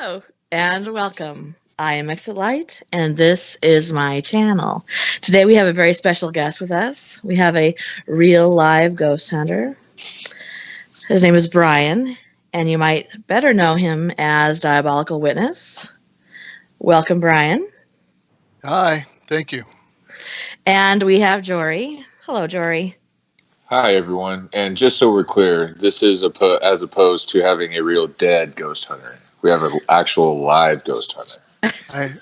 Hello and welcome. I am Exit Light, and this is my channel. Today we have a very special guest with us. We have a real live ghost hunter. His name is Brian, and you might better know him as Diabolical Witness. Welcome, Brian. Hi, thank you. And we have Jory. Hello, Jory. Hi, everyone. And just so we're clear, this is as opposed to having a real dead ghost hunter. We have an actual live ghost hunter.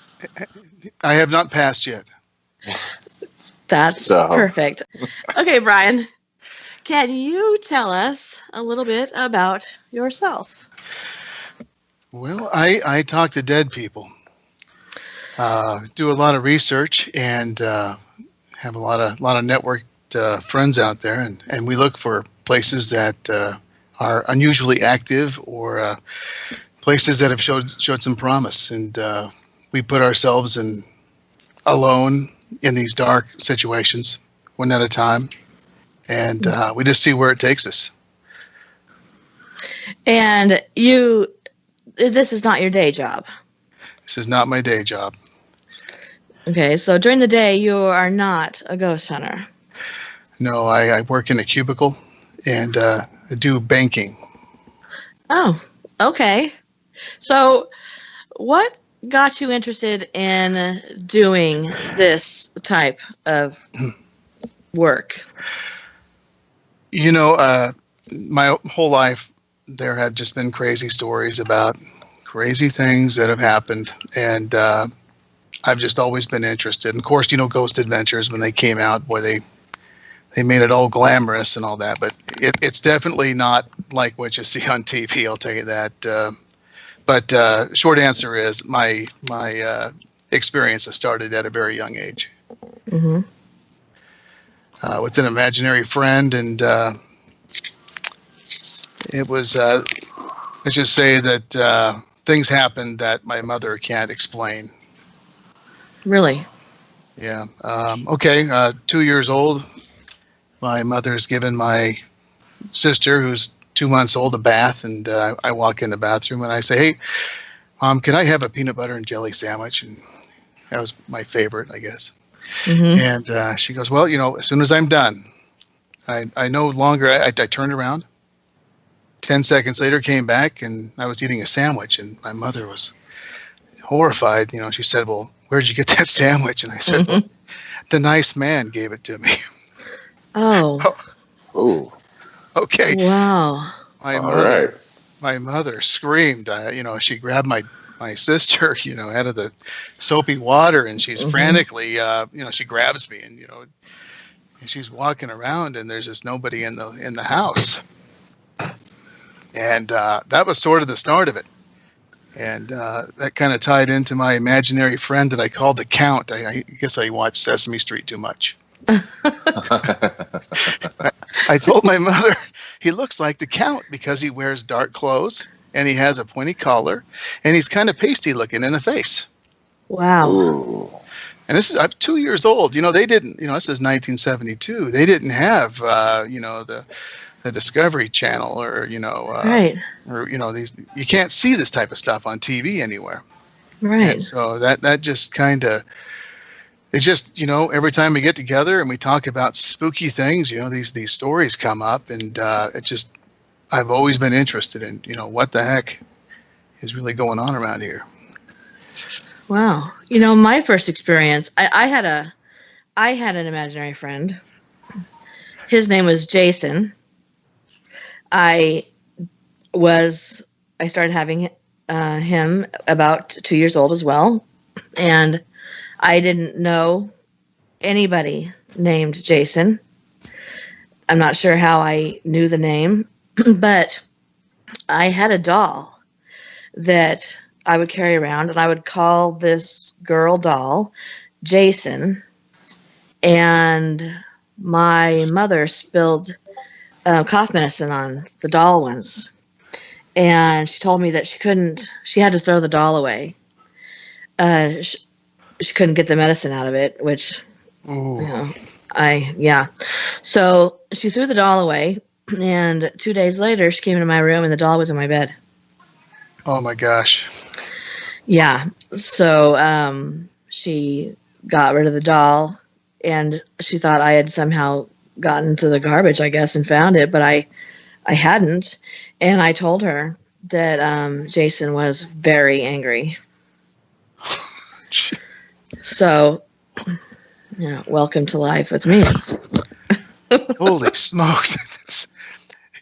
I have not passed yet. That's perfect. Okay, Brian, can you tell us a little bit about yourself? Well, I talk to dead people, do a lot of research, and have a lot of networked friends out there, and we look for places that are unusually active or places that have showed some promise, and we put ourselves alone in these dark situations, one at a time, and we just see where it takes us. And this is not your day job. This is not my day job. Okay, so during the day you are not a ghost hunter. No, I work in a cubicle and I do banking. Oh, okay. So what got you interested in doing this type of work? You know, my whole life there had just been crazy stories about crazy things that have happened, and I've just always been interested. And of course, you know, Ghost Adventures, when they came out, boy, they made it all glamorous and all that, but it's definitely not like what you see on TV, I'll tell you that. But short answer is my experience has started at a very young age. Mm-hmm. With an imaginary friend, and it was, let's just say that things happened that my mother can't explain. Really? Yeah. Okay. 2 years old. My mother's given my sister, who's 2 months old, a bath, and I walk in the bathroom and I say, "Hey, Mom, can I have a peanut butter and jelly sandwich?" And that was my favorite, I guess. Mm-hmm. And she goes, "Well, you know, as soon as I'm done." I no longer, I turned around. 10 seconds later, came back, and I was eating a sandwich, and my mother was horrified. You know, she said, "Well, where'd you get that sandwich?" And I said, "Well, the nice man gave it to me." Oh. Oh. Okay. Wow. My mother screamed. You know, she grabbed my sister, you know, out of the soapy water, and she's frantically, you know, she grabs me, and you know, and she's walking around, and there's just nobody in the house, and that was sort of the start of it, and that kind of tied into my imaginary friend that I called the Count. I guess I watched Sesame Street too much. I told my mother, he looks like the Count because he wears dark clothes and he has a pointy collar and he's kind of pasty looking in the face. Wow. Ooh. And this is, I'm 2 years old. You know, they didn't, you know, this is 1972. They didn't have, you know, the Discovery Channel or, you know, right. Or, you know, you can't see this type of stuff on TV anywhere. Right. And so that just kind of, it's just, you know, every time we get together and we talk about spooky things, you know, these stories come up, and it just, I've always been interested in, you know, what the heck is really going on around here. Wow. You know, my first experience, I had an imaginary friend. His name was Jason. I started having him about 2 years old as well, and I didn't know anybody named Jason. I'm not sure how I knew the name, but I had a doll that I would carry around, and I would call this girl doll Jason, and my mother spilled cough medicine on the doll once, and she told me that she had to throw the doll away. She couldn't get the medicine out of it, which, Ooh. you know, So she threw the doll away, and 2 days later, she came into my room, and the doll was in my bed. Oh my gosh. Yeah. So she got rid of the doll, and she thought I had somehow gotten to the garbage, I guess, and found it, but I hadn't. And I told her that Jason was very angry. So, welcome to life with me. Holy smokes.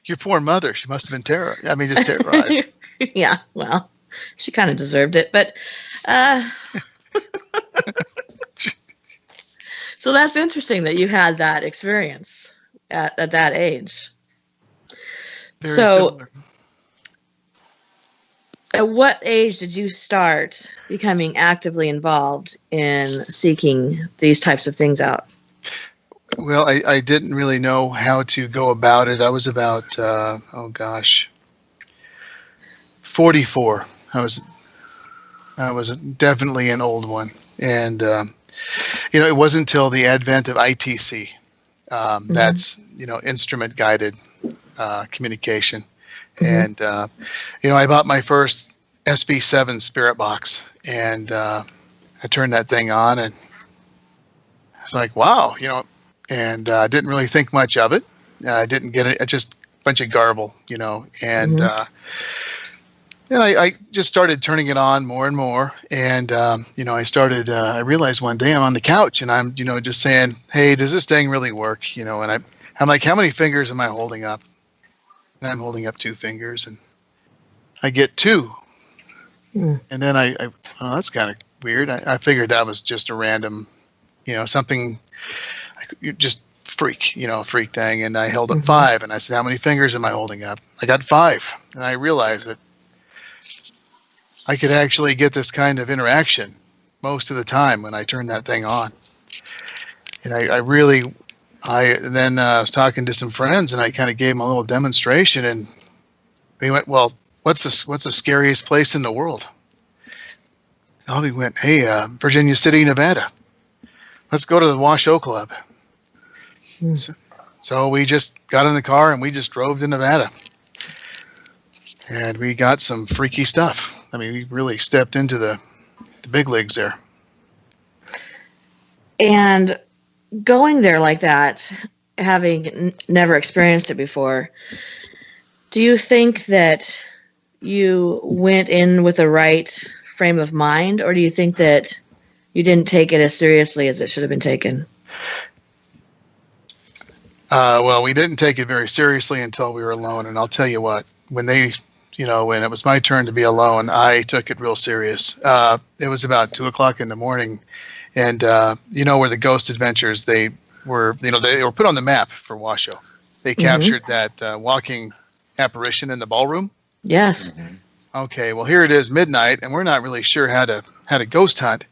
Your poor mother. She must have been just terrorized. Yeah, well, she kind of deserved it, but so that's interesting that you had that experience at that age. Very So, similar. at what age did you start becoming actively involved in seeking these types of things out? Well, I didn't really know how to go about it. I was about, 44. I was definitely an old one. And, it wasn't until the advent of ITC, that's, instrument guided communication. And, I bought my first SB7 spirit box, and I turned that thing on, and it's like, wow, and I didn't really think much of it. I didn't get it, just a bunch of garble, and I just started turning it on more and more. And, I realized one day I'm on the couch and I'm, just saying, hey, does this thing really work? And I'm like, how many fingers am I holding up? And I'm holding up 2 fingers, and I get 2. And then oh, that's kind of weird. I figured that was just a random, something, just freak thing. And I held up 5, and I said, how many fingers am I holding up? I got 5. And I realized that I could actually get this kind of interaction most of the time when I turned that thing on. And I was talking to some friends, and I kind of gave them a little demonstration, and we went, well, what's the scariest place in the world? And we went, hey, Virginia City, Nevada. Let's go to the Washoe Club. So we just got in the car and we just drove to Nevada. And we got some freaky stuff. I mean, we really stepped into the big leagues there. And going there like that, having never experienced it before, do you think that you went in with the right frame of mind, or do you think that you didn't take it as seriously as it should have been taken? Well, we didn't take it very seriously until we were alone. And I'll tell you what, when it was my turn to be alone, I took it real serious. It was about 2:00 in the morning, and where the Ghost Adventures, they were put on the map for Washoe. They captured that walking apparition in the ballroom. Yes. Okay, well, here it is, midnight, and we're not really sure how to ghost hunt.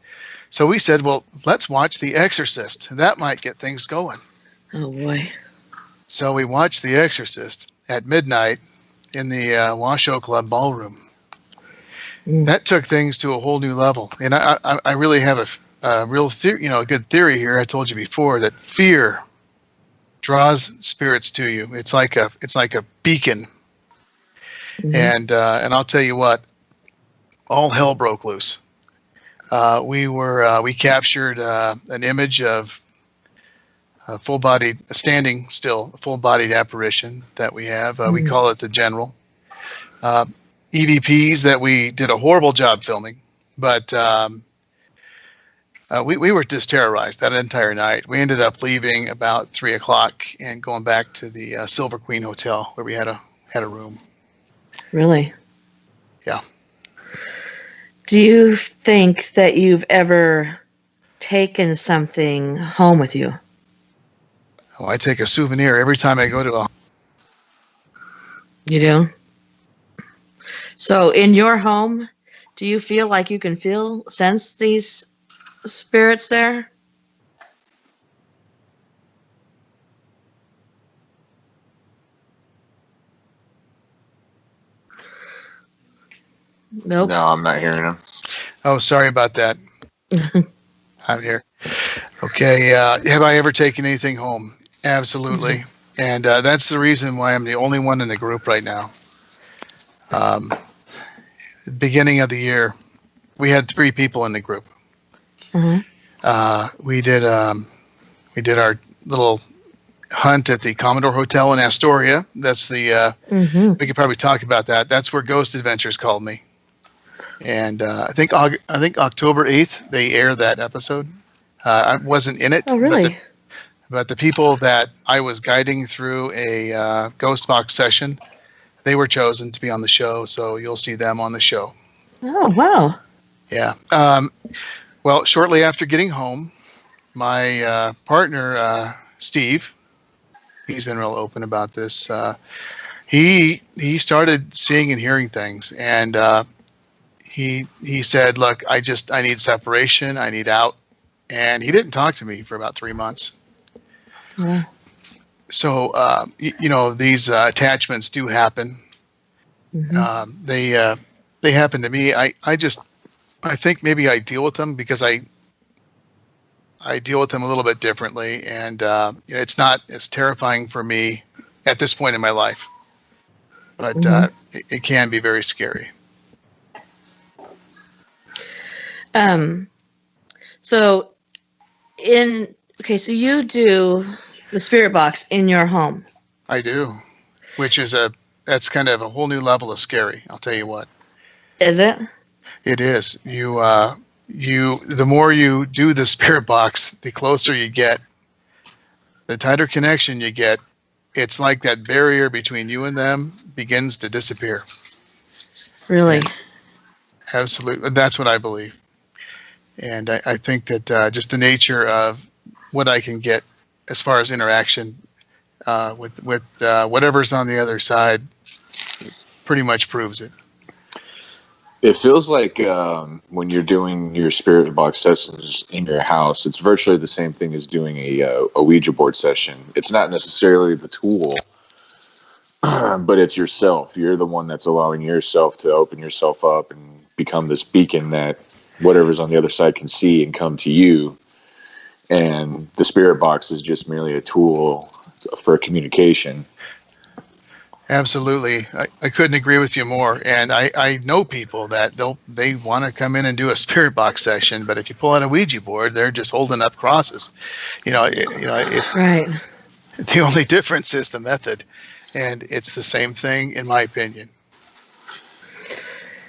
So we said, well, let's watch The Exorcist. That might get things going. Oh boy. So we watched The Exorcist at midnight in the Washoe Club ballroom. That took things to a whole new level. And I really have a real a good theory here. I told you before that fear draws spirits to you. It's like a beacon. And I'll tell you what, all hell broke loose. We captured an image of a full-bodied, standing still, a full-bodied apparition that we have. We call it the General. EVPs that we did a horrible job filming, but we were just terrorized that entire night. We ended up leaving about 3:00 and going back to the Silver Queen Hotel where we had a room. Really? Yeah. Do you think that you've ever taken something home with you? Oh, I take a souvenir every time I go to a... You do? So in your home, do you feel like you can sense these spirits there? Nope. No, I'm not hearing him. Oh, sorry about that. I'm here. Okay. Have I ever taken anything home? Absolutely. And that's the reason why I'm the only one in the group right now. beginning of the year, we had 3 people in the group. We did our little hunt at the Commodore Hotel in Astoria. That's the we could probably talk about that. That's where Ghost Adventures called me. And I think October 8th they aired that episode. I wasn't in it. Oh, really? But the people that I was guiding through a ghost box session, they were chosen to be on the show. So you'll see them on the show. Oh, wow. Yeah. Well, shortly after getting home, my partner, Steve, he's been real open about this. He started seeing and hearing things, and he said, "Look, I need separation. I need out." And he didn't talk to me for about 3 months. Yeah. So these attachments do happen. They happen to me. I think maybe I deal with them because I deal with them a little bit differently, and it's not as terrifying for me at this point in my life, but it can be very scary. So so you do the spirit box in your home. I do, which is that's kind of a whole new level of scary. I'll tell you what. Is it? It is. The more you do the spirit box, the closer you get, the tighter connection you get. It's like that barrier between you and them begins to disappear. Really? And absolutely. That's what I believe. And I think that just the nature of what I can get as far as interaction with whatever's on the other side pretty much proves it. It feels like when you're doing your spirit box sessions in your house, it's virtually the same thing as doing a Ouija board session. It's not necessarily the tool, but it's yourself. You're the one that's allowing yourself to open yourself up and become this beacon that whatever's on the other side can see and come to you. And the spirit box is just merely a tool for communication. Absolutely. I couldn't agree with you more. And I know people that they want to come in and do a spirit box session, but if you pull out a Ouija board, they're just holding up crosses. It's right. The only difference is the method, and it's the same thing in my opinion.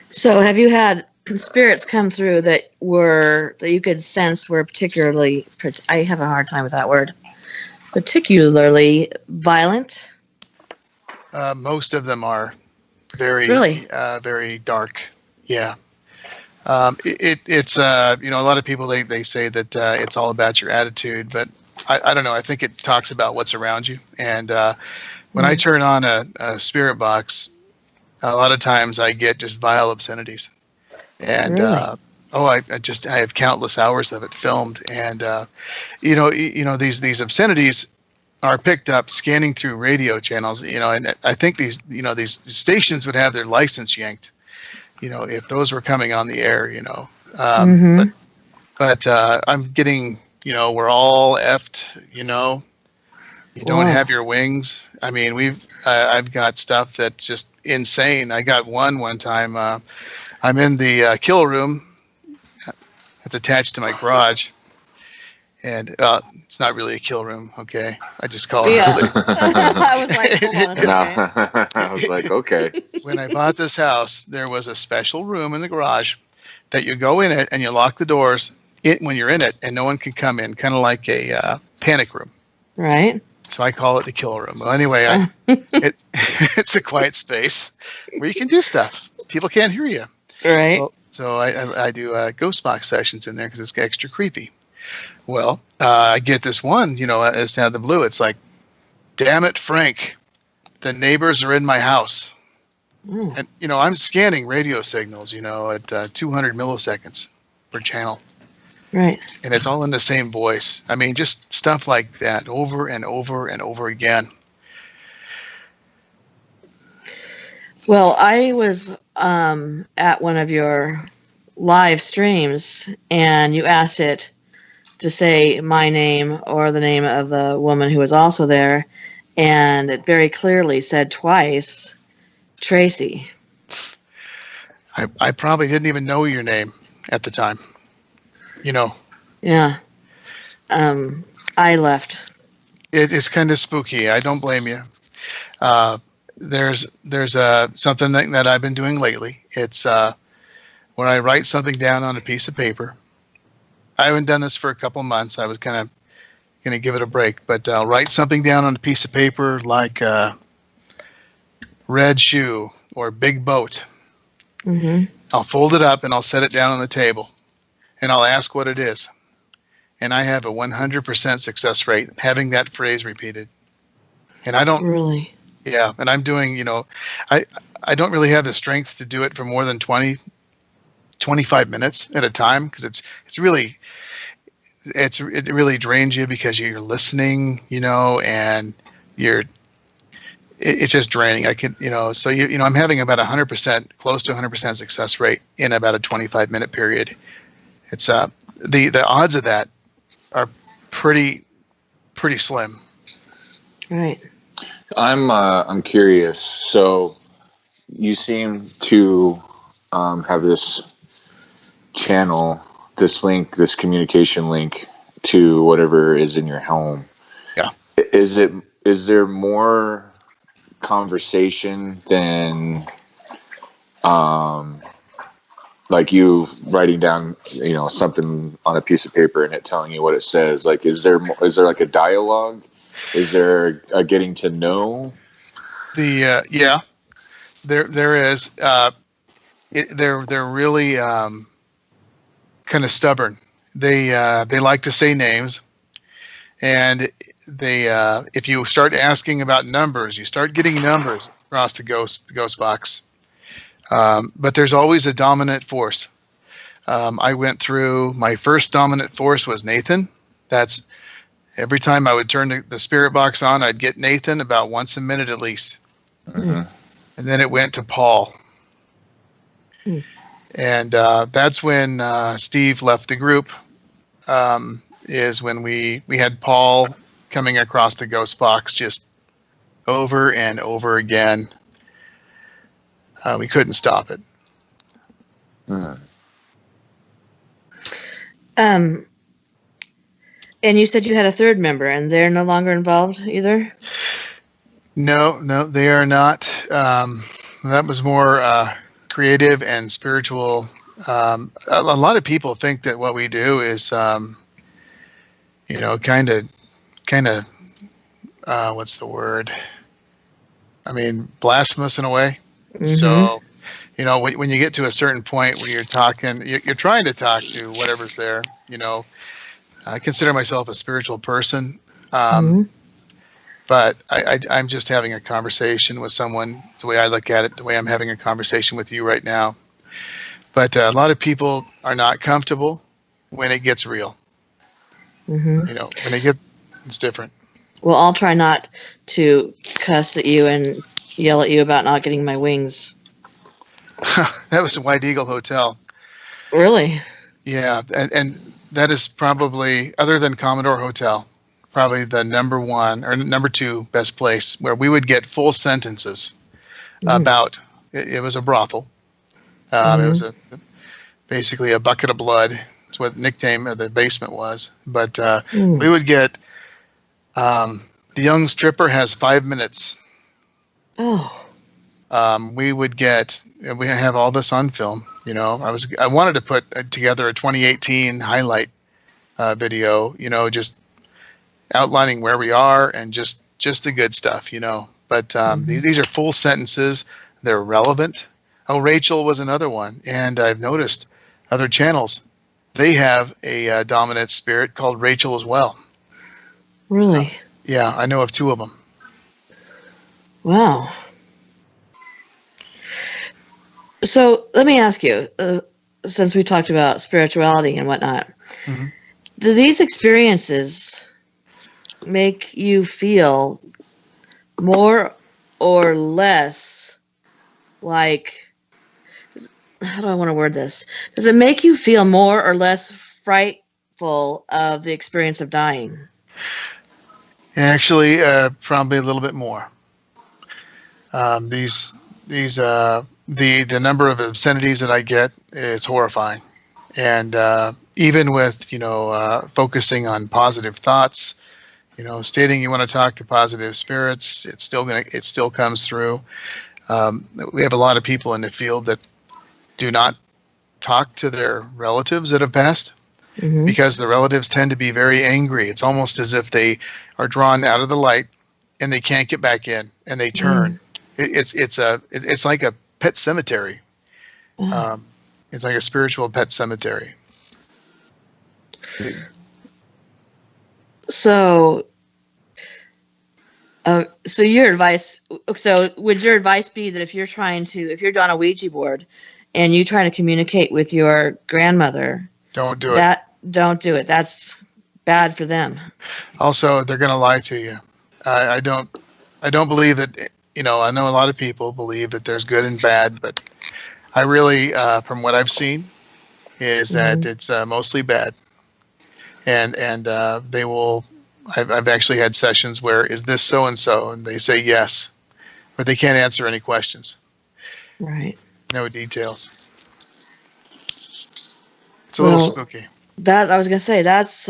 So have you had spirits come through that you could sense were particularly, I have a hard time with that word, particularly violent? Most of them are very, very dark. Yeah. It's a lot of people, they say that it's all about your attitude, but I don't know. I think it talks about what's around you. And when I turn on a spirit box, a lot of times I get just vile obscenities. And really? I have countless hours of it filmed. And these obscenities are picked up scanning through radio channels, and I think these stations would have their license yanked, if those were coming on the air, but I'm getting, we're all effed, you don't have your wings. I mean, I've got stuff that's just insane. I got one time, I'm in the kill room. It's attached to my garage. And it's not really a kill room, okay? I just call it. Yeah. I was like, hold on a second. I was like, okay. When I bought this house, there was a special room in the garage that you go in it and you lock the doors when you're in it, and no one can come in, kind of like a panic room. Right. So I call it the kill room. Well, anyway, it's a quiet space where you can do stuff. People can't hear you. Right. So I do ghost box sessions in there because it's extra creepy. Well, I get this one, it's out of the blue. It's like, damn it, Frank, the neighbors are in my house. And, I'm scanning radio signals, at 200 milliseconds per channel. Right. And it's all in the same voice. I mean, just stuff like that over and over and over again. Well, I was at one of your live streams, and you asked it to say my name or the name of the woman who was also there, and it very clearly said twice, Tracy. I probably didn't even know your name at the time. You know, Yeah. I left. it's kind of spooky. I don't blame you. Uh, there's something that I've been doing lately. It's when I write something down on a piece of paper. I haven't done this for a couple months. I was kind of going to give it a break, but I'll write something down on a piece of paper like red shoe or big boat. Mm-hmm. I'll fold it up and I'll set it down on the table and I'll ask what it is. And I have a 100% success rate having that phrase repeated. And I don't Really? Yeah, and I'm doing, I don't really have the strength to do it for more than 20, 25 minutes at a time because it really drains you because you're listening, and it's just draining. I can, so I'm having about 100%, close to 100% success rate in about a 25-minute period. It's the odds of that are pretty slim. Right. I'm curious. So you seem to have this channel, this link, this communication link to whatever is in your home. Yeah. Is there more conversation than like you writing down, something on a piece of paper and it telling you what it says? Like, is there like a dialogue? Is there a getting to know? Yeah, there is. They're really kind of stubborn. They like to say names, and they if you start asking about numbers, you start getting numbers across the ghost box. But there's always a dominant force. I went through my first dominant force was Nathan. That's every time I would turn the spirit box on, I'd get Nathan about once a minute at least. Mm-hmm. And then it went to Paul. Mm. And that's when Steve left the group, is when we had Paul coming across the ghost box just over and over again. We couldn't stop it. Mm. And you said you had a third member, and they're no longer involved either? No, they are not. That was more creative and spiritual. A lot of people think that what we do is, kind of, what's the word? I mean, blasphemous in a way. Mm-hmm. So, when you get to a certain point where you're trying to talk to whatever's there, I consider myself a spiritual person. Mm-hmm. But I'm just having a conversation with someone, the way I look at it, the way I'm having a conversation with you right now. But a lot of people are not comfortable when it gets real. Mm-hmm. When it's different. Well, I'll try not to cuss at you and yell at you about not getting my wings. That was the White Eagle Hotel. Really? Yeah, and that is probably, other than Commodore Hotel, probably the number one or number two best place where we would get full sentences about it was a brothel. It was basically a bucket of blood. That's what the nickname of the basement was. But we would get the young stripper has 5 minutes. Oh. We have all this on film. I wanted to put together a 2018 highlight video. Just outlining where we are and just the good stuff, But these are full sentences. They're relevant. Oh, Rachel was another one. And I've noticed other channels, they have a dominant spirit called Rachel as well. Really? Yeah, I know of 2 of them. Wow. So let me ask you, since we talked about spirituality and whatnot, do these experiences make you feel more or less like, how do I want to word this? Does it make you feel more or less frightful of the experience of dying? Actually, probably a little bit more. These the number of obscenities that I get, it's horrifying. And even with, focusing on positive thoughts, stating you want to talk to positive spirits, it still comes through. We have a lot of people in the field that do not talk to their relatives that have passed, because the relatives tend to be very angry. It's almost as if they are drawn out of the light and they can't get back in, and they turn. It's like a pet cemetery. It's like a spiritual pet cemetery. So your advice. So would your advice be that if you're on a Ouija board and you try to communicate with your grandmother, don't do it. Don't do it. That's bad for them. Also, they're going to lie to you. I don't believe that. I know a lot of people believe that there's good and bad, but I really, from what I've seen, is that it's mostly bad. And they will. I've actually had sessions where, is this so and so, and they say yes, but they can't answer any questions. Right. No details. It's a little spooky. That I was gonna say, that's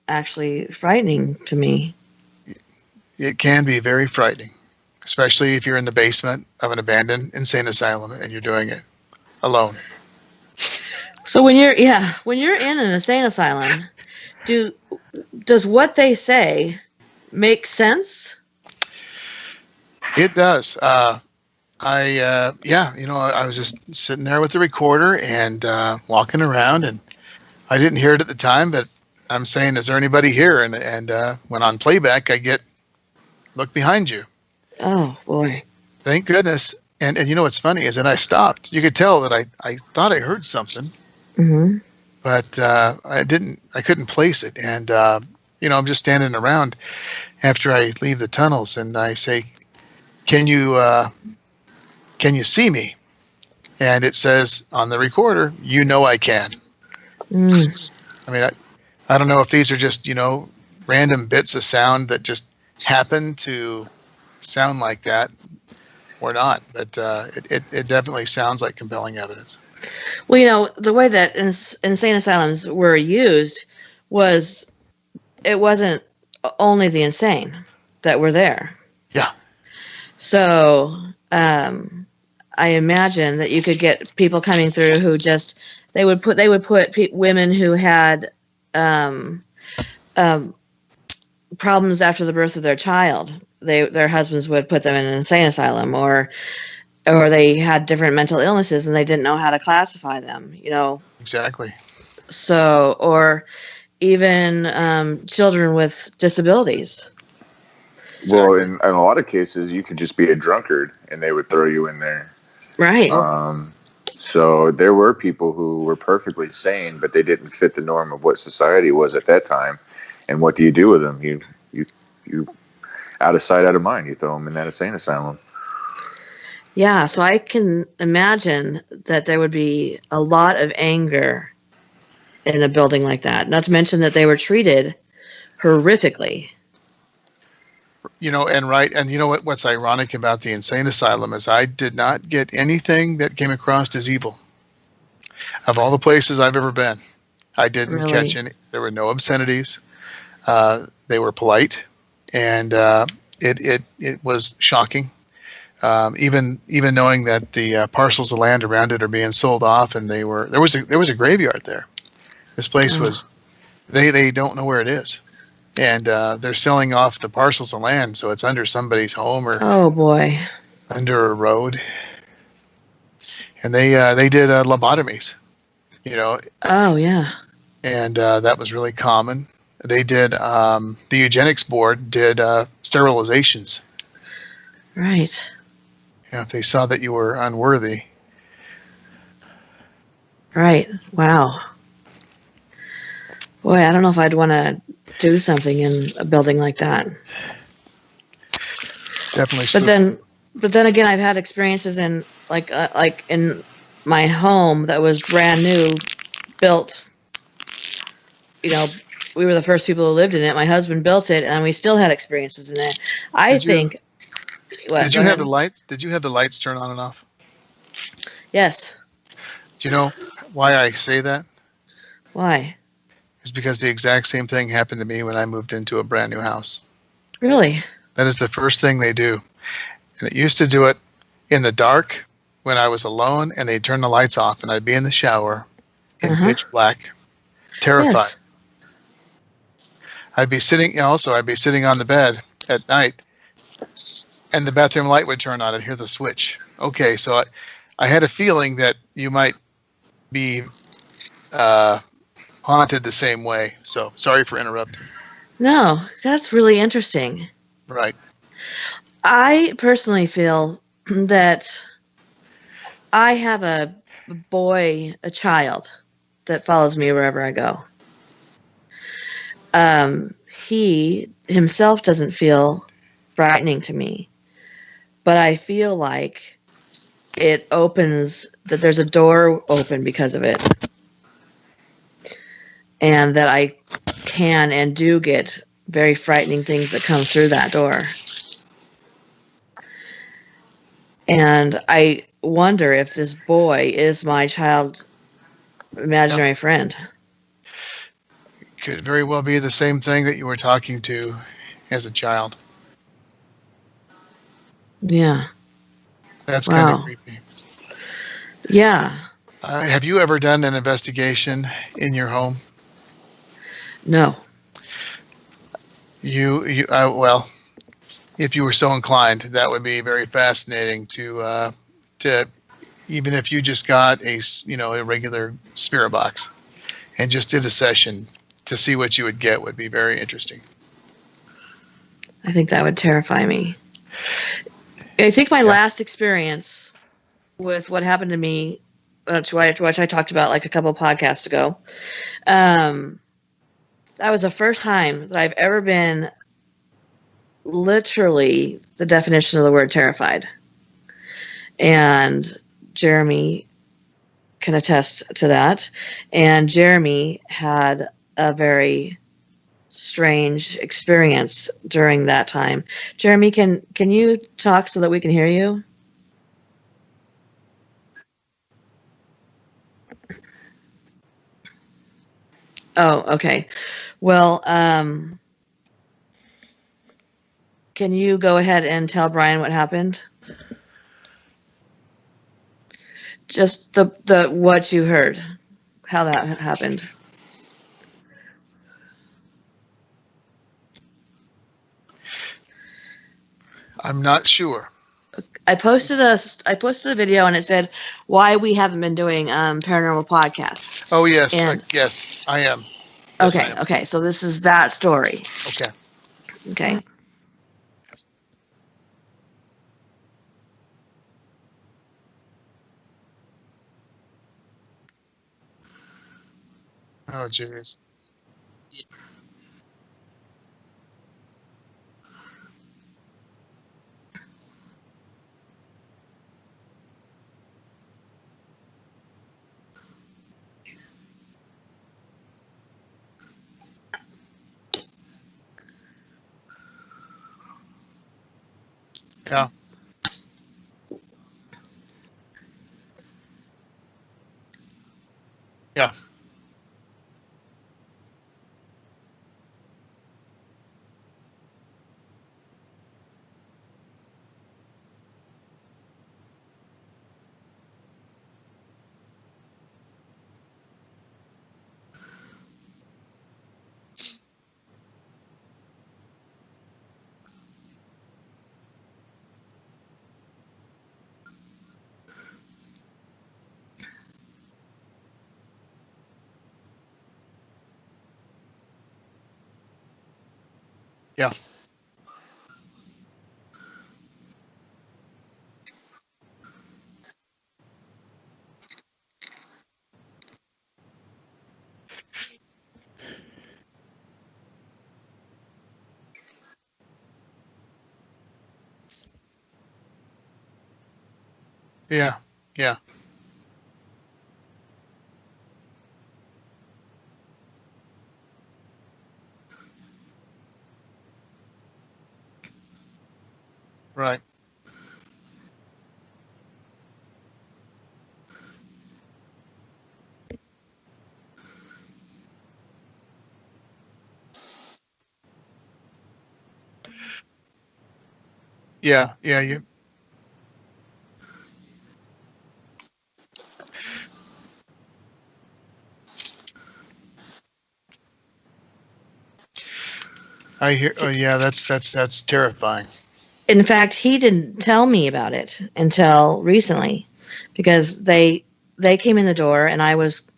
actually frightening to me. It can be very frightening, especially if you're in the basement of an abandoned insane asylum and you're doing it alone. So when you're in an insane asylum, does what they say make sense? It does. I was just sitting there with the recorder and walking around, and I didn't hear it at the time, but I'm saying, is there anybody here? And when on playback, I get, look behind you. Oh, boy. Thank goodness. And what's funny is that I stopped. You could tell that I thought I heard something, but I couldn't place it. And, I'm just standing around after I leave the tunnels, and I say, can you see me? And it says on the recorder, I can. I mean, I don't know if these are just, random bits of sound that just happen to sound like that or not, but it definitely sounds like compelling evidence. Well, the way that insane asylums were used was, it wasn't only the insane that were there. Yeah. So I imagine that you could get people coming through who just, they would put women who had problems after the birth of their child. Their husbands would put them in an insane asylum, or they had different mental illnesses and they didn't know how to classify them. Exactly. So, or even children with disabilities. Well, in a lot of cases, you could just be a drunkard and they would throw you in there. Right. So there were people who were perfectly sane, but they didn't fit the norm of what society was at that time. And what do you do with them? You out of sight, out of mind. You throw them in that insane asylum. Yeah, so I can imagine that there would be a lot of anger in a building like that. Not to mention that they were treated horrifically. And what's ironic about the insane asylum is I did not get anything that came across as evil. Of all the places I've ever been, I didn't catch any. There were no obscenities. They were polite, and it was shocking. Even knowing that the parcels of land around it are being sold off, and there was a graveyard there. This place was, they don't know where it is. And they're selling off the parcels of land, so it's under somebody's home or under a road. And they did lobotomies, Oh yeah. And that was really common. They did the eugenics board did sterilizations. Right. If they saw that you were unworthy. Right. Wow. Boy, I don't know if I'd want to do something in a building like that. Definitely spooky. But then again, I've had experiences in like in my home that was brand new, built. We were the first people who lived in it. My husband built it, and we still had experiences in it. Did you have the lights? Did you have the lights turn on and off? Yes. Do you know why I say that? Why? It's because the exact same thing happened to me when I moved into a brand new house. Really? That is the first thing they do. And it used to do it in the dark when I was alone, and they'd turn the lights off, and I'd be in the shower in Uh-huh. pitch black, terrified. Yes. I'd be sitting on the bed at night, and the bathroom light would turn on. I'd hear the switch. Okay, so I had a feeling that you might be haunted the same way. So sorry for interrupting. No, that's really interesting. Right. I personally feel that I have a child that follows me wherever I go. He himself doesn't feel frightening to me, but I feel like that there's a door open because of it, and that I can and do get very frightening things that come through that door. And I wonder if this boy is my child's imaginary friend. Could very well be the same thing that you were talking to as a child. Yeah. That's kind of Wow. creepy. Yeah. Have you ever done an investigation in your home? No. Well, if you were so inclined, that would be very fascinating to even if you just got a regular spirit box and just did a session to see what you would get would be very interesting. I think that would terrify me. I think my last experience with what happened to me, which I talked about like a couple of podcasts ago, that was the first time that I've ever been literally the definition of the word terrified. And Jeremy can attest to that. And Jeremy had a very strange experience during that time. Jeremy, can you talk so that we can hear you? Oh, okay. Well, can you go ahead and tell Brian what happened? Just the what you heard, how that happened. I'm not sure. I posted a video and it said why we haven't been doing paranormal podcasts. Oh yes, And yes, I am. Yes, I am. okay, so this is that story. Okay. Okay. Oh jeez. Yeah. Yeah. Yeah. Yeah. Yeah. Right. Yeah. I hear. Oh, yeah. That's terrifying. In fact, he didn't tell me about it until recently, because they came in the door and I was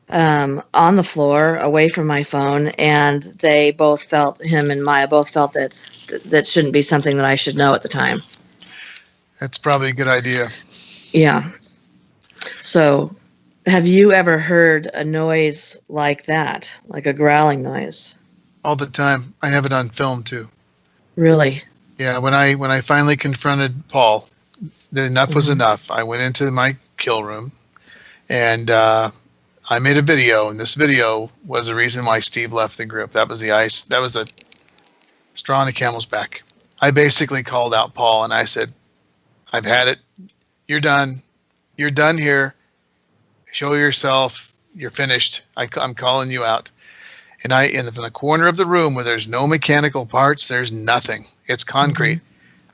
on the floor away from my phone, and they both felt, him and Maya both felt that shouldn't be something that I should know at the time. That's probably a good idea. Yeah. So, have you ever heard a noise like that, like a growling noise? All the time. I have it on film too. Really? Yeah. When I finally confronted Paul, enough was Mhm. enough. I went into my kill room, and I made a video, and this video was the reason why Steve left the group. That was the ice. That was the straw on the camel's back. I basically called out Paul, and I said, "I've had it. You're done. You're done here. Show yourself. You're finished. I'm calling you out." And from the corner of the room where there's no mechanical parts, there's nothing. It's concrete.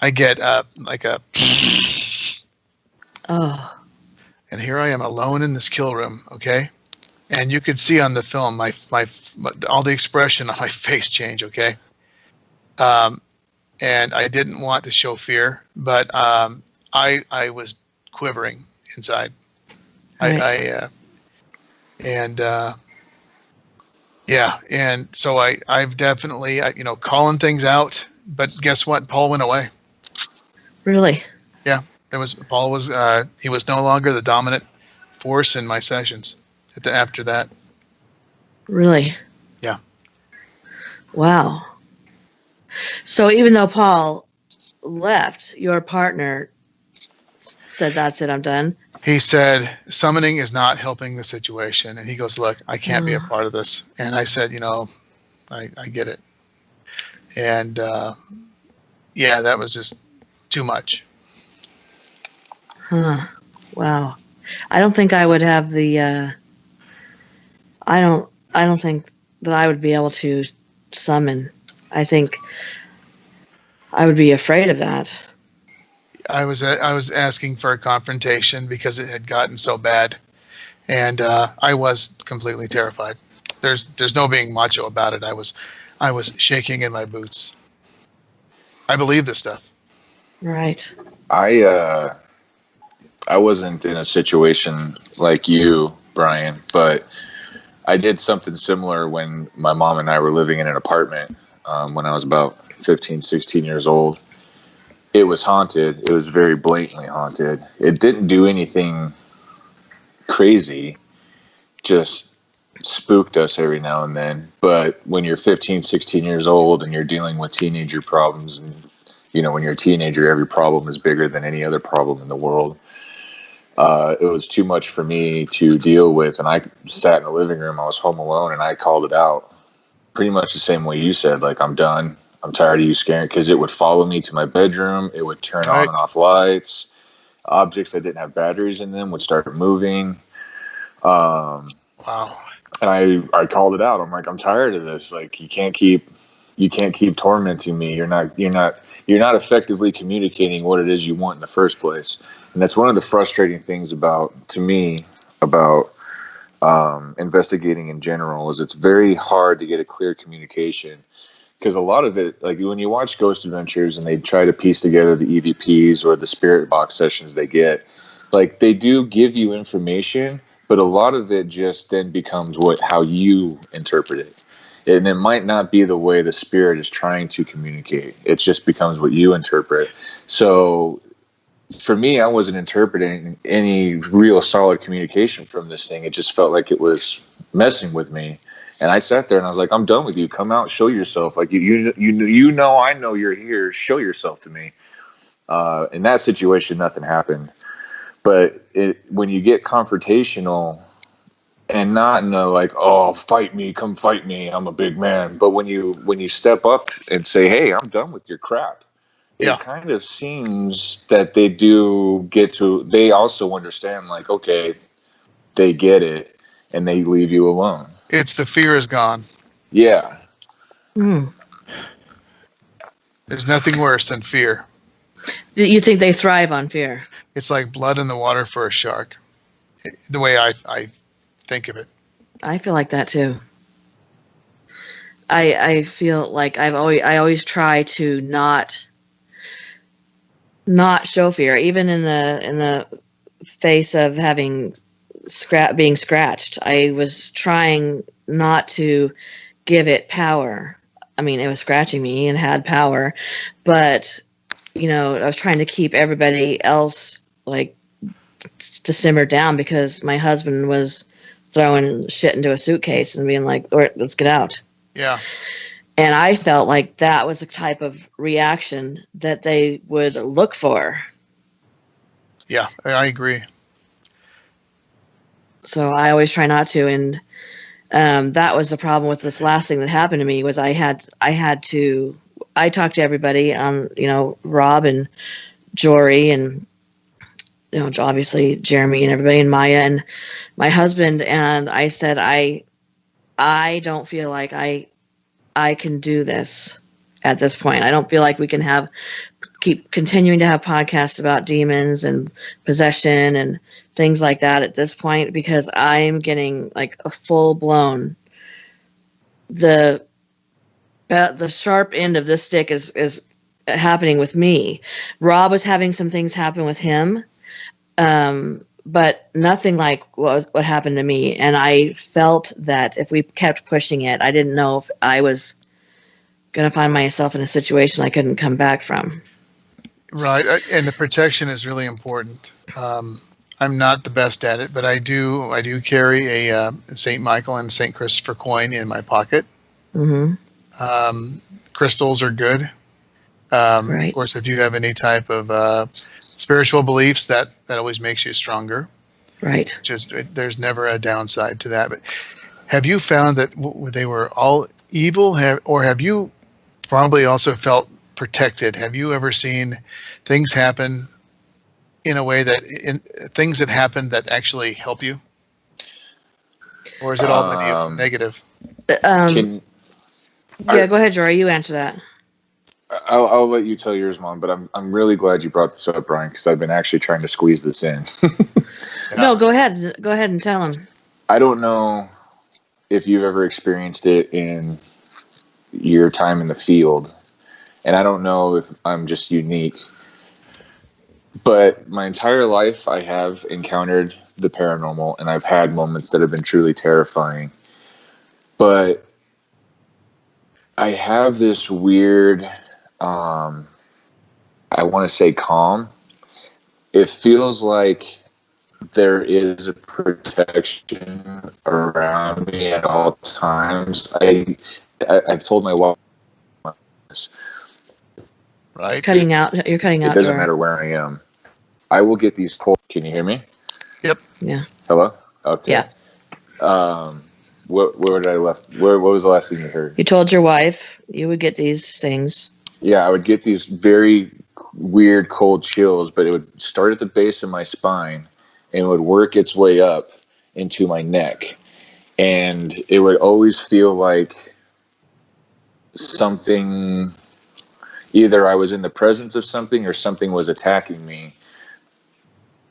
I get like a, Oh, and here I am alone in this kill room. Okay. And you could see on the film my all the expression on my face change. Okay. And I didn't want to show fear, but I was quivering inside. right. Yeah, and so I've definitely calling things out. But guess what? Paul went away. Really? Yeah, Paul was he was no longer the dominant force in my sessions after that. Really? Yeah. Wow. So even though Paul left, your partner said, "That's it, I'm done." He said summoning is not helping the situation, and he goes, "Look, I can't be a Oh. part of this." And I said, I get it. And yeah, that was just too much. Huh. Wow. I don't think I would have the I don't think that I would be able to summon. I think I would be afraid of that. I was asking for a confrontation because it had gotten so bad, and I was completely terrified. There's no being macho about it. I was shaking in my boots. I believe this stuff. Right. I wasn't in a situation like you, Brian, but I did something similar when my mom and I were living in an apartment when I was about 15, 16 years old. It was haunted. It was very blatantly haunted. It didn't do anything crazy, just spooked us every now and then. But when you're 15, 16 years old and you're dealing with teenager problems, and when you're a teenager, every problem is bigger than any other problem in the world. It was too much for me to deal with, and I sat in the living room. I was home alone, and I called it out pretty much the same way you said. Like, I'm done. I'm tired of you scaring, because it would follow me to my bedroom. It would turn on Right. and off lights. Objects that didn't have batteries in them would start moving. Wow. And I called it out. I'm like, I'm tired of this. Like, you can't keep tormenting me. You're not effectively communicating what it is you want in the first place. And that's one of the frustrating things about investigating in general, is it's very hard to get a clear communication, because a lot of it, like when you watch Ghost Adventures and they try to piece together the EVPs or the spirit box sessions they get, like they do give you information, but a lot of it just then becomes how you interpret it. And it might not be the way the spirit is trying to communicate. It just becomes what you interpret. So for me, I wasn't interpreting any real solid communication from this thing. It just felt like it was messing with me. And I sat there and I was like, I'm done with you. Come out, show yourself. Like, I know you're here. Show yourself to me. In that situation, nothing happened. But when you get confrontational, and not in a like, oh, fight me, come fight me, I'm a big man. But when you step up and say, hey, I'm done with your crap, Yeah. it kind of seems that they also understand, like, okay, they get it, and they leave you alone. It's the fear is gone. Yeah. Hmm. There's nothing worse than fear. Do you think they thrive on fear? It's like blood in the water for a shark. The way I think of it. I feel like that too. I feel like I always try to not show fear, even in the face of having being scratched. I was trying not to give it power. I mean, it was scratching me and had power, but I was trying to keep everybody else like to simmer down, because my husband was throwing shit into a suitcase and being like, "All right, let's get out." Yeah. And I felt like that was the type of reaction that they would look for. Yeah, I agree. So I always try not to. And that was the problem with this last thing that happened to me, was I talked to everybody on, Rob and Jory and, obviously Jeremy and everybody and Maya and my husband. And I said, I don't feel like I can do this at this point. I don't feel like we can keep continuing to have podcasts about demons and possession and things like that at this point, because I'm getting like a full blown, the sharp end of this stick is happening with me. Rob was having some things happen with him, but nothing like what happened to me. And I felt that if we kept pushing it, I didn't know if I was going to find myself in a situation I couldn't come back from. Right. And the protection is really important. I'm not the best at it, but I do carry a St. Michael and St. Christopher coin in my pocket. Mm-hmm. Crystals are good. Right. Of course, if you have any type of spiritual beliefs, that always makes you stronger. Right. There's never a downside to that. But have you found that they were all evil, or have you probably also felt protected? Have you ever seen things happen in a way things that happen that actually help you? Or is it all negative? Yeah, go ahead, Jory. You answer that. I'll let you tell yours, Mom, but I'm really glad you brought this up, Brian, because I've been actually trying to squeeze this in. Yeah. No, go ahead. Go ahead and tell him. I don't know if you've ever experienced it in your time in the field, and I don't know if I'm just unique, but my entire life I have encountered the paranormal, and I've had moments that have been truly terrifying. But I have this weird, I want to say calm. It feels like there is a protection around me at all times. I've told my wife this. Right. You're cutting out. It doesn't matter where I am. I will get these cold. Can you hear me? Yep. Yeah. Hello? Okay. Yeah. Where did I left? What was the last thing you heard? You told your wife you would get these things. Yeah, I would get these very weird cold chills, but it would start at the base of my spine and would work its way up into my neck. And it would always feel like something, either I was in the presence of something or something was attacking me.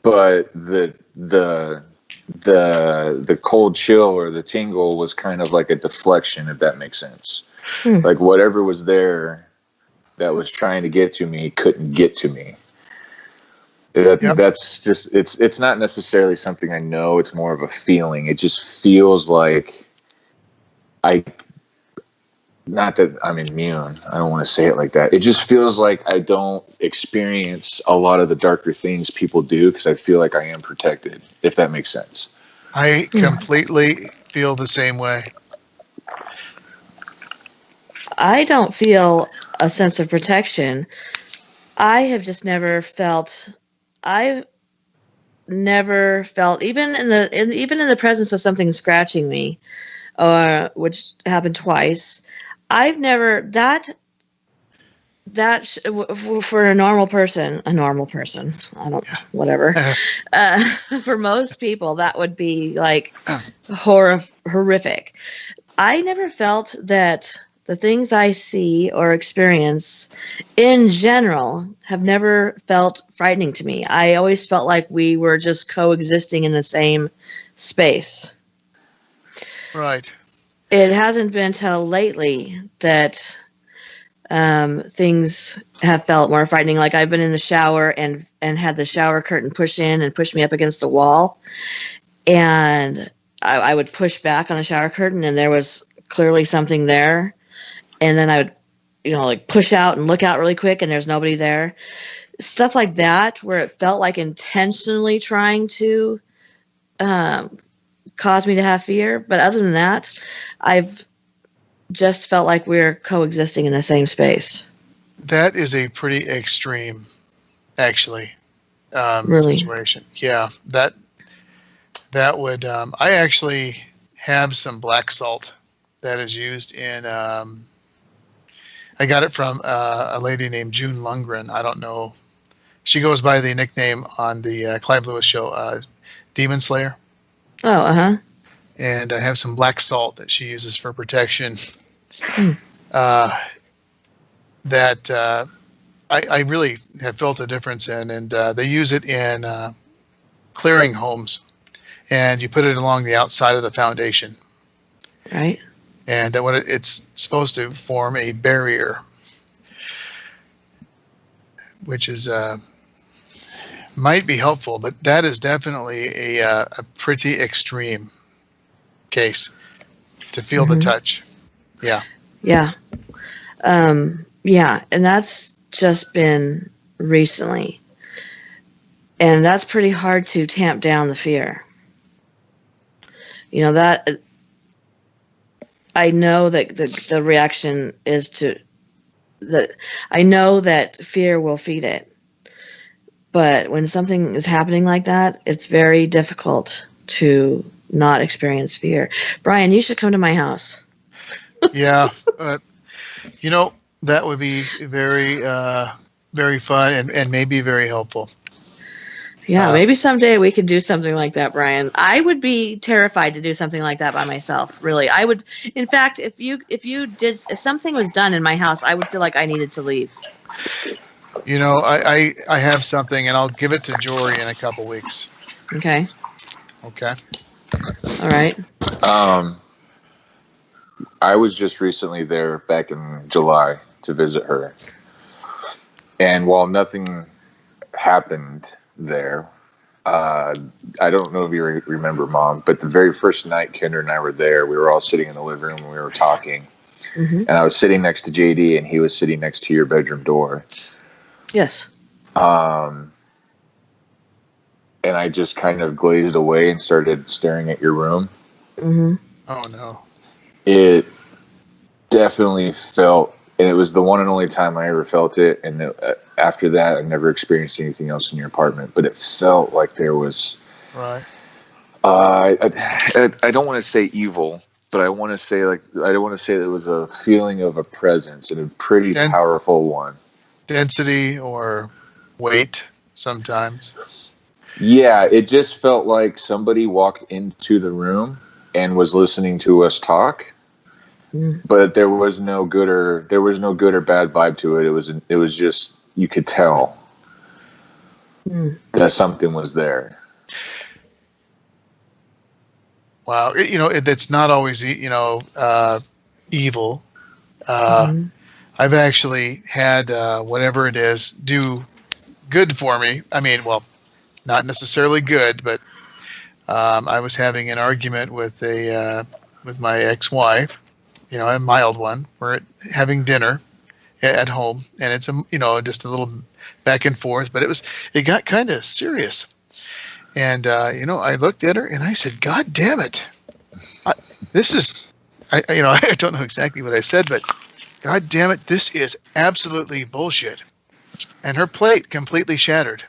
But the cold chill or the tingle was kind of like a deflection, if that makes sense. Like whatever was there that was trying to get to me couldn't get to me. That's just, it's not necessarily something I know. It's more of a feeling. It just feels like not that I'm immune. I don't want to say it like that. It just feels like I don't experience a lot of the darker things people do because I feel like I am protected, if that makes sense. I completely feel the same way. I don't feel a sense of protection. I have just never felt. I've never felt, even in the presence of something scratching me, which happened twice. I've never for a normal person. I don't, whatever. For most people, that would be like horrific. I never felt that the things I see or experience in general have never felt frightening to me. I always felt like we were just coexisting in the same space. Right. It hasn't been till lately that things have felt more frightening. Like I've been in the shower and had the shower curtain push in and push me up against the wall. And I would push back on the shower curtain and there was clearly something there. And then I would, like push out and look out really quick and there's nobody there. Stuff like that where it felt like intentionally trying to cause me to have fear. But other than that, I've just felt like we're coexisting in the same space. That is a pretty extreme, actually, Really? situation. Yeah, that would. I actually have some black salt that is used in. I got it from a lady named June Lundgren. I don't know. She goes by the nickname on the Clive Lewis show, Demon Slayer. Oh, uh-huh. And I have some black salt that she uses for protection. Hmm. That I really have felt a difference in, and they use it in clearing homes, and you put it along the outside of the foundation. Right. And it's supposed to form a barrier, which is might be helpful, but that is definitely a pretty extreme case to feel the touch. Yeah. Yeah. Yeah, and that's just been recently. And that's pretty hard to tamp down the fear. That I know that the reaction is to that. I know that fear will feed it. But when something is happening like that, it's very difficult to not experience fear. Brian, you should come to my house. Yeah. That would be very, very fun and maybe very helpful. Yeah, maybe someday we could do something like that, Brian. I would be terrified to do something like that by myself. Really, I would. In fact, if something was done in my house, I would feel like I needed to leave. I have something, and I'll give it to Jory in a couple weeks. Okay. Okay. All right. I was just recently there back in July to visit her. And while nothing happened there, I don't know if you remember, Mom, but the very first night Kendra and I were there, we were all sitting in the living room and we were talking. Mm-hmm. And I was sitting next to JD and he was sitting next to your bedroom door. Yes. And I just kind of glazed away and started staring at your room. Mm-hmm. Oh, no. It definitely felt, and it was the one and only time I ever felt it. And after that, I never experienced anything else in your apartment. But it felt like there was. Right. I don't want to say evil, but I want to say I don't want to say there was a feeling of a presence and a pretty powerful one. Density or weight sometimes. Yeah, it just felt like somebody walked into the room and was listening to us talk. But there was no good or bad vibe to it. It was just, you could tell that something was there. Wow, it's not always evil. I've actually had whatever it is do good for me. I mean, well, not necessarily good, but I was having an argument with with my ex-wife. A mild one. We're having dinner at home, and it's just a little back and forth, but it got kind of serious. And I looked at her and I said, "God damn it, I don't know exactly what I said, but God damn it, this is absolutely bullshit." And her plate completely shattered.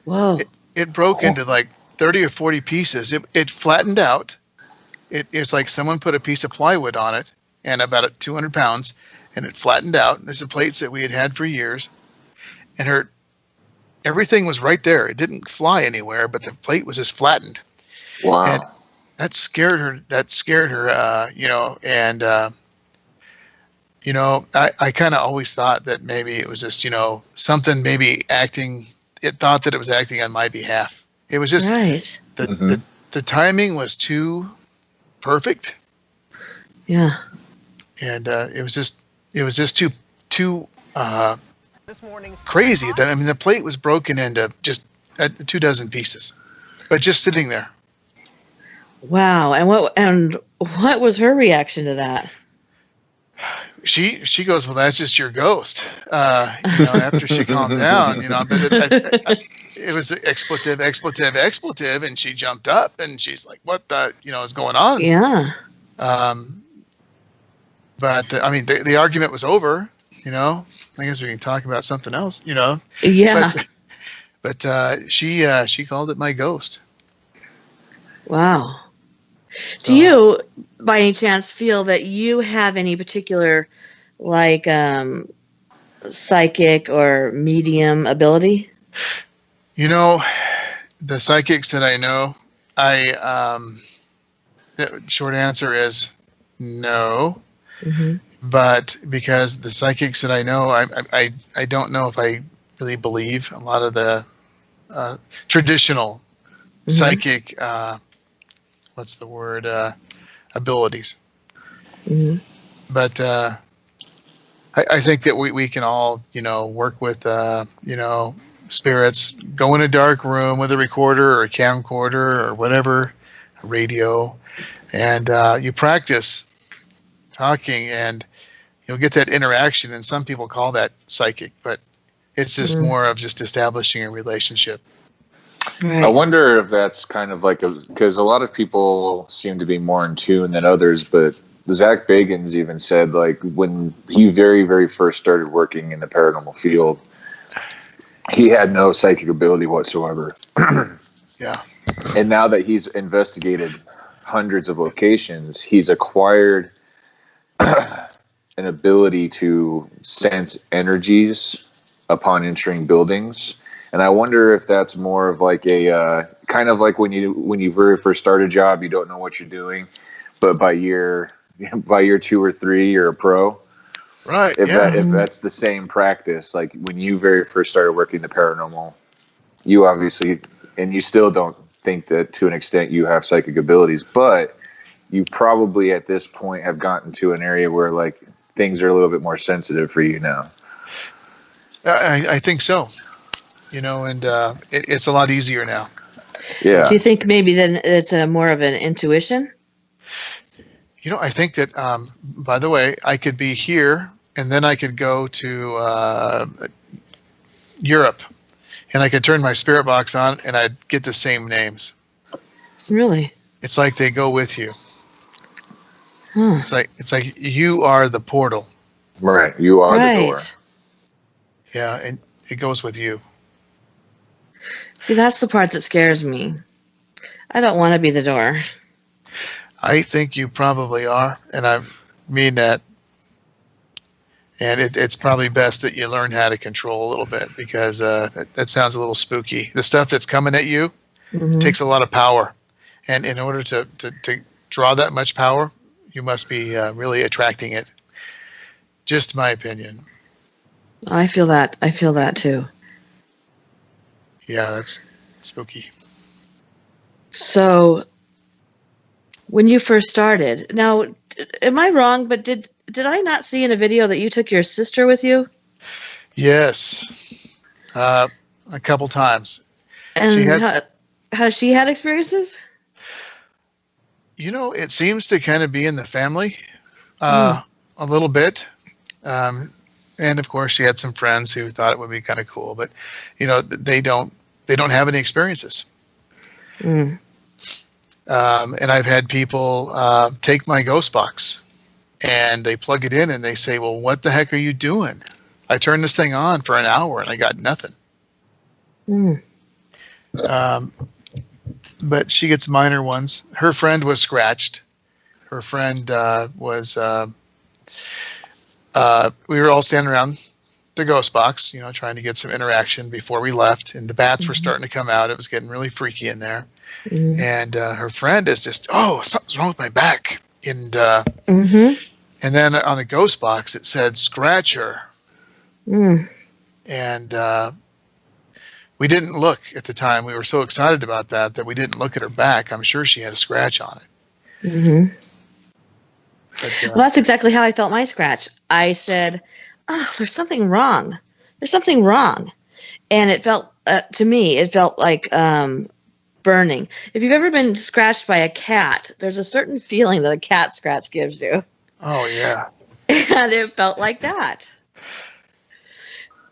Whoa! It broke into like 30 or 40 pieces. It flattened out. It's like someone put a piece of plywood on it. And about 200 pounds, and it flattened out. There's the plates that we had for years, and everything was right there. It didn't fly anywhere, but the plate was just flattened. Wow! And that scared her. And I kind of always thought that maybe it was just, something maybe acting. It thought that it was acting on my behalf. It was just Right. the timing was too perfect. Yeah. And it was just too crazy. I mean, the plate was broken into just 24 pieces, but just sitting there. Wow. And what was her reaction to that? She goes, well, that's just your ghost. After she calmed down, but it was expletive, and she jumped up and she's like, what the, is going on? Yeah. But I mean, the argument was over, I guess we can talk about something else, Yeah. But she called it my ghost. Wow. So, Do you, by any chance, feel that you have any particular, like, psychic or medium ability? The psychics that I know, the short answer is no. Mm-hmm. But because the psychics that I know, I don't know if I really believe a lot of the traditional psychic, what's the word, abilities. Mm-hmm. But I think that we can all, work with, spirits, go in a dark room with a recorder or a camcorder or whatever, a radio, and you practice talking and you'll get that interaction. And some people call that psychic, but it's just more of just establishing a relationship. Right. I wonder if that's kind of like because a lot of people seem to be more in tune than others, but Zach Bagans even said, like, when he very, very first started working in the paranormal field, he had no psychic ability whatsoever. Yeah. And now that he's investigated hundreds of locations, he's acquired an ability to sense energies upon entering buildings. And I wonder if that's more of like a kind of like when you very first start a job, you don't know what you're doing, but by year 2 or 3, you're a pro. Right. If that's the same practice, like when you very first started working the paranormal, you obviously, and you still don't think that to an extent you have psychic abilities, but you probably at this point have gotten to an area where like things are a little bit more sensitive for you now. I think so. And it's a lot easier now. Yeah. Do you think maybe then it's more of an intuition? I think that, by the way, I could be here and then I could go to Europe and I could turn my spirit box on and I'd get the same names. Really? It's like they go with you. Huh. It's like you are the portal. Right. You are the door. Yeah, and it goes with you. See, that's the part that scares me. I don't want to be the door. I think you probably are, and I mean that. And it's probably best that you learn how to control a little bit because that sounds a little spooky. The stuff that's coming at you takes a lot of power. And in order to draw that much power, you must be really attracting it. Just my opinion. I feel that. I feel that too. Yeah, that's spooky. So, when you first started, now, am I wrong? But did I not see in a video that you took your sister with you? Yes, a couple times. And has she had experiences? It seems to kind of be in the family a little bit. And of course, she had some friends who thought it would be kind of cool, but they don't have any experiences. And I've had people take my ghost box and they plug it in and they say, well, what the heck are you doing? I turned this thing on for an hour and I got nothing. But she gets minor ones. Her friend was scratched. Her friend was, we were all standing around the ghost box, trying to get some interaction before we left. And the bats were starting to come out. It was getting really freaky in there. And her friend is just, oh, something's wrong with my back. And And then on the ghost box, it said Scratcher. Mm. And we didn't look at the time. We were so excited about that we didn't look at her back. I'm sure she had a scratch on it. Mm-hmm. But, Well, that's exactly how I felt my scratch. I said, "Oh, there's something wrong. There's something wrong," and it felt to me, it felt like burning. If you've ever been scratched by a cat, there's a certain feeling that a cat scratch gives you, oh, yeah. and it felt like that.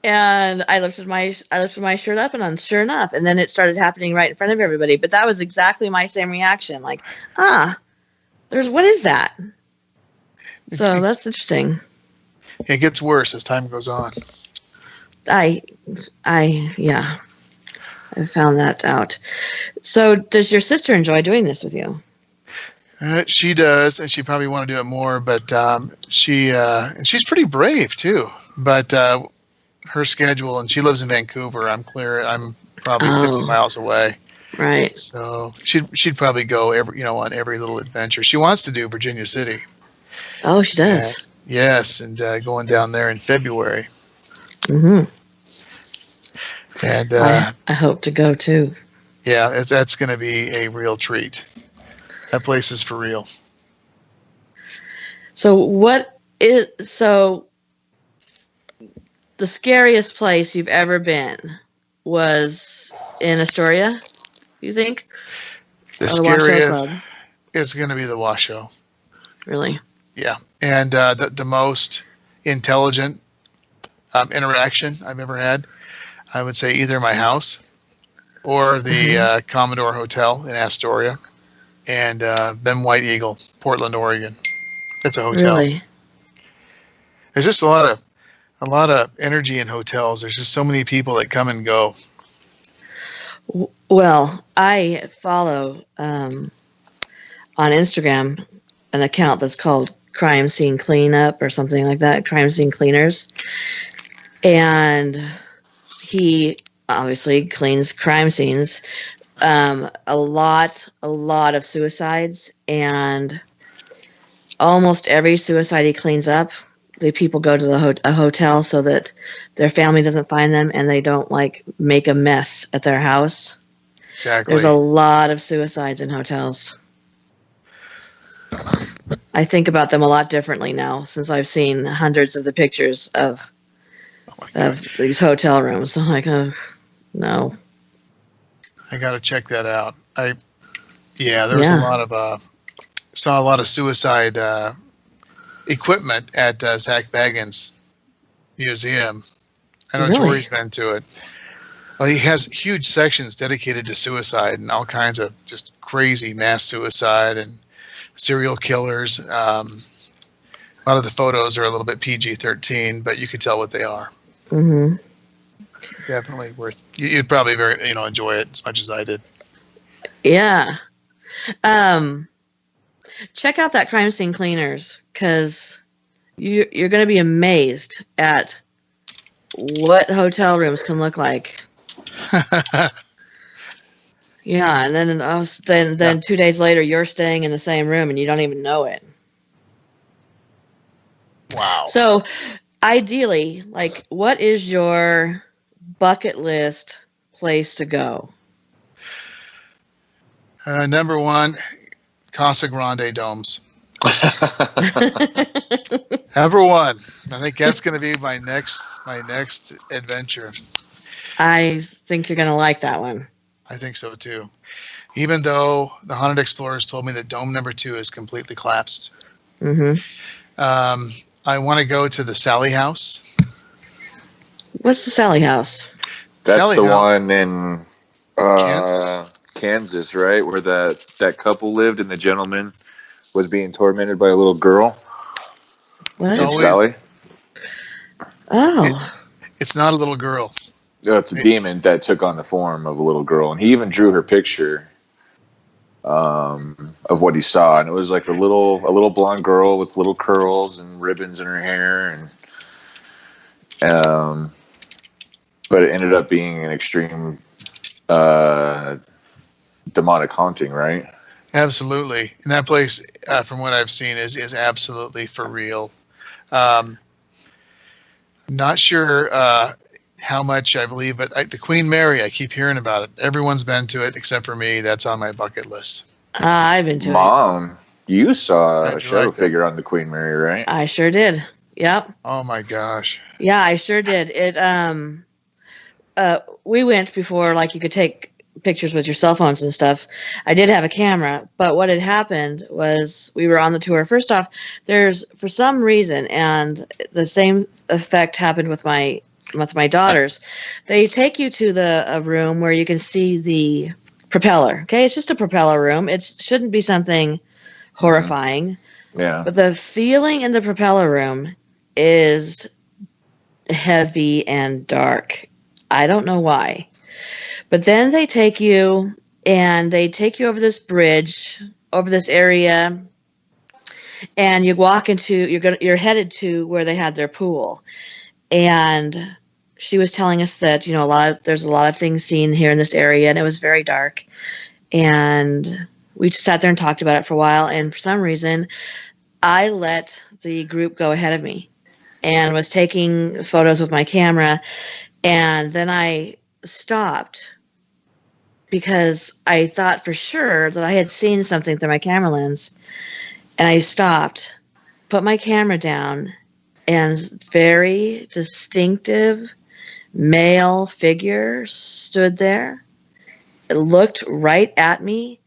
And I lifted my shirt up, and sure enough, and then it started happening right in front of everybody. But that was exactly my same reaction. Like, what is that? So that's interesting. It gets worse as time goes on. I found that out. So does your sister enjoy doing this with you? She does, and she probably want to do it more, but she's pretty brave too. But her schedule, and she lives in Vancouver. I'm probably 50 miles away. Right. So she'd probably go on every little adventure. She wants to do Virginia City. Oh, she does. Yes, and going down there in February. Mm-hmm. And I hope to go too. Yeah, that's going to be a real treat. That place is for real. So the scariest place you've ever been was in Astoria, you think? The Washoe scariest Club? is going to be the Washoe. Really? Yeah, and the most intelligent interaction I've ever had, I would say either my house or the Commodore Hotel in Astoria, and then White Eagle, Portland, Oregon. It's a hotel. Really? There's just a lot of energy in hotels. There's just so many people that come and go. Well, I follow on Instagram an account that's called Crime Scene Cleanup or something like that, Crime Scene Cleaners. And he obviously cleans crime scenes. A lot of suicides, and almost every suicide he cleans up, the people go to a hotel so that their family doesn't find them and they don't make a mess at their house. Exactly. There's a lot of suicides in hotels. I think about them a lot differently now since I've seen hundreds of the pictures of these hotel rooms. I'm like, oh, no. I got to check that out. There was a lot of saw a lot of suicide equipment at Zach Baggins Museum. I know Really? Jory's been to it. Well, he has huge sections dedicated to suicide and all kinds of just crazy mass suicide and serial killers. A lot of the photos are a little bit PG-13, but you could tell what they are. Mm-hmm. Definitely worth. You'd probably enjoy it as much as I did. Yeah. Check out that Crime Scene Cleaners, because you're going to be amazed at what hotel rooms can look like. Yeah, and then 2 days later, you're staying in the same room and you don't even know it. Wow. So, ideally, what is your bucket list place to go? Number one, Casa Grande domes. Number one. I think that's going to be my next adventure. I think you're going to like that one. I think so too. Even though the Haunted Explorers told me that dome number 2 is completely collapsed. Mm-hmm. I want to go to the Sally House. What's the Sally House? That's Sally the House. one in Kansas, right? Where that couple lived and the gentleman was being tormented by a little girl. What? It's Sally. Oh. It's not a little girl. No, it's a demon that took on the form of a little girl, and he even drew her picture of what he saw, and it was like a little blonde girl with little curls and ribbons in her hair, and but it ended up being an extreme demonic haunting, right? Absolutely. And that place, from what I've seen, is absolutely for real. Um, not sure how much I believe, but the Queen Mary, I keep hearing about it. Everyone's been to it except for me. That's on my bucket list. I've been to it. Mom, you saw a How'd you shadow like it? figure on the Queen Mary, right? I sure did. Yep. Oh my gosh. Yeah, I sure did. We went before, like, you could take pictures with your cell phones and stuff. I did have a camera, but what had happened was we were on the tour. First off, there's, for some reason, and the same effect happened with my daughters. They take you to a room where you can see the propeller. Okay, it's just a propeller room. It shouldn't be something horrifying, Yeah. but the feeling in the propeller room is heavy and dark. I don't know why. But then they take you over this bridge, over this area, and you walk into, you're headed to where they had their pool. And she was telling us that, there's a lot of things seen here in this area, and it was very dark. And we just sat there and talked about it for a while, and for some reason I let the group go ahead of me and was taking photos with my camera, and then I stopped because I thought for sure that I had seen something through my camera lens. And I stopped, put my camera down, and very distinctive male figure stood there. It looked right at me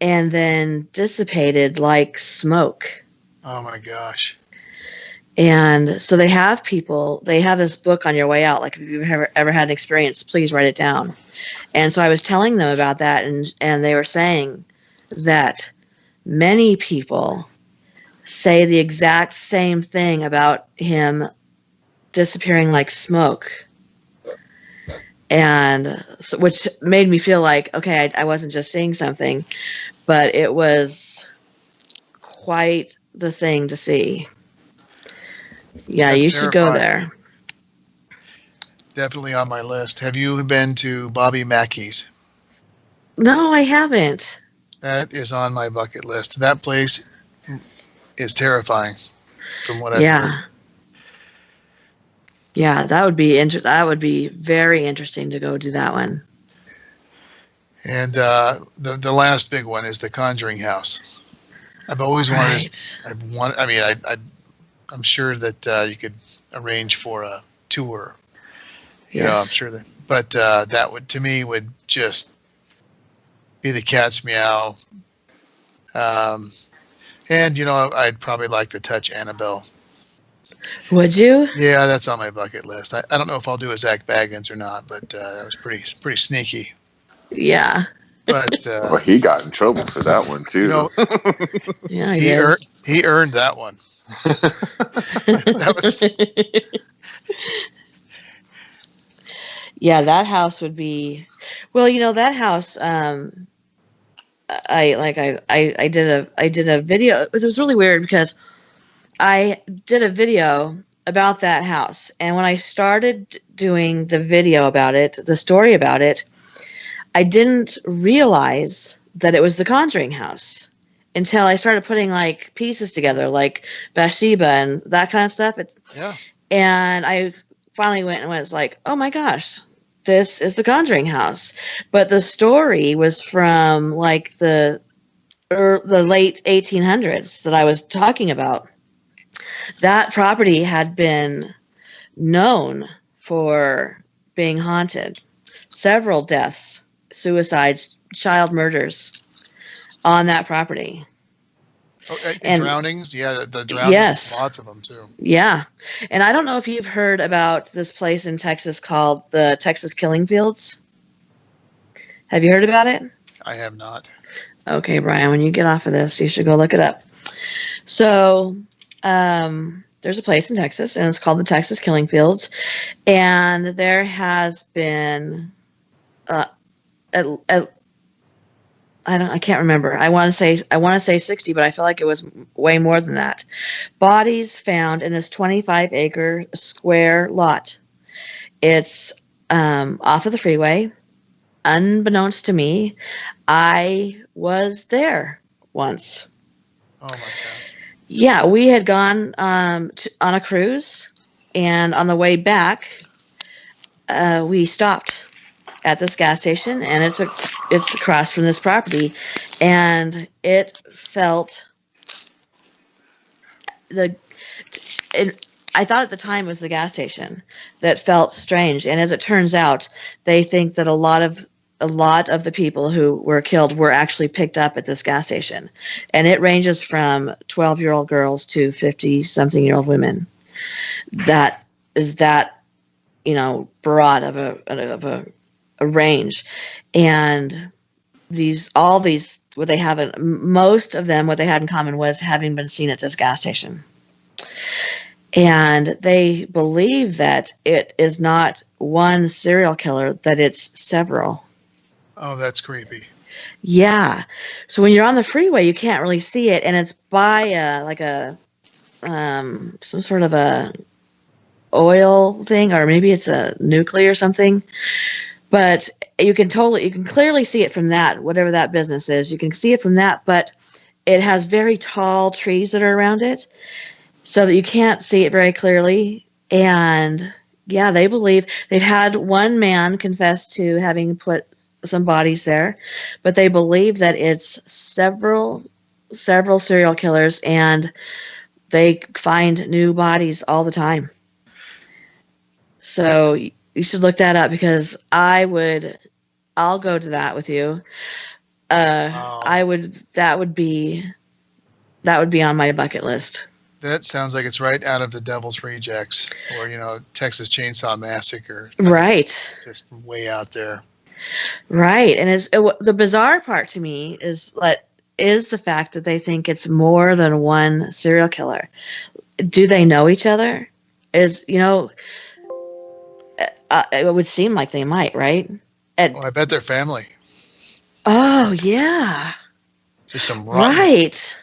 and then dissipated like smoke. Oh my gosh. And so they have this book on your way out. Like, if you've ever had an experience, please write it down. And so I was telling them about that, and they were saying that many people say the exact same thing about him disappearing like smoke. And so, which made me feel like, okay, I wasn't just seeing something, but it was quite the thing to see. Yeah, That's you should go terrifying. there. Definitely on my list. Have you been to Bobby Mackey's? No, I haven't. That is on my bucket list. That place is terrifying, from what I've Yeah. heard. Yeah, that would be that would be very interesting to go do that one. And the last big one is the Conjuring House. I've always wanted to. I'm sure that you could arrange for a tour. Yes. I'm sure that. But that would just be the cat's meow. And I'd probably like to touch Annabelle. Would you? Yeah, that's on my bucket list. I don't know if I'll do a Zach Baggins or not, but that was pretty sneaky. Yeah. But Well, he got in trouble for that one too. Yeah, he earned that one. That was. Yeah, that house would be. Well, that house. I did a video. It was really weird because I did a video about that house, and when I started doing the video about it, the story about it, I didn't realize that it was the Conjuring house until I started putting like pieces together, like Bathsheba and that kind of stuff. Yeah. And I finally went and was like, oh my gosh, this is the Conjuring house. But the story was from like the late 1800s that I was talking about. That property had been known for being haunted. Several deaths, suicides, child murders on that property. Oh, and drownings? Yeah, the drownings. Yes. Lots of them, too. Yeah. And I don't know if you've heard about this place in Texas called the Texas Killing Fields. Have you heard about it? I have not. Okay, Brian, when you get off of this, you should go look it up. So there's a place in Texas, and it's called the Texas Killing Fields. And there has been, I can't remember. I want to say 60, but I feel like it was way more than that. Bodies found in this 25-acre square lot. It's off of the freeway. unbeknownst to me, I was there once. Oh my God. Yeah, we had gone on a cruise, and on the way back, we stopped at this gas station, and it's across from this property, and it felt the. I thought at the time it was the gas station that felt strange, and as it turns out, they think that a lot of the people who were killed were actually picked up at this gas station, and it ranges from 12-year-old girls to 50-something-year-old women. That is that broad of a range, and all these what they have most of them what they had in common was having been seen at this gas station. And they believe that it is not one serial killer, that it's several. Oh, that's creepy. Yeah. So when you're on the freeway, you can't really see it, and it's by some sort of a oil thing, or maybe it's a nuclear or something. But you can clearly see it from that, whatever that business is. You can see it from that, but it has very tall trees that are around it, so that you can't see it very clearly. And yeah, they believe they've had one man confess to having put some bodies there, but they believe that it's several serial killers, and they find new bodies all the time. So you should look that up, because I'll go to that with you. That would be on my bucket list. That sounds like it's right out of The Devil's Rejects, or Texas Chainsaw Massacre. Right. Just way out there. Right, and the bizarre part to me is the fact that they think it's more than one serial killer. Do they know each other? It would seem like they might, right? I bet they're family. Oh yeah. Just some right.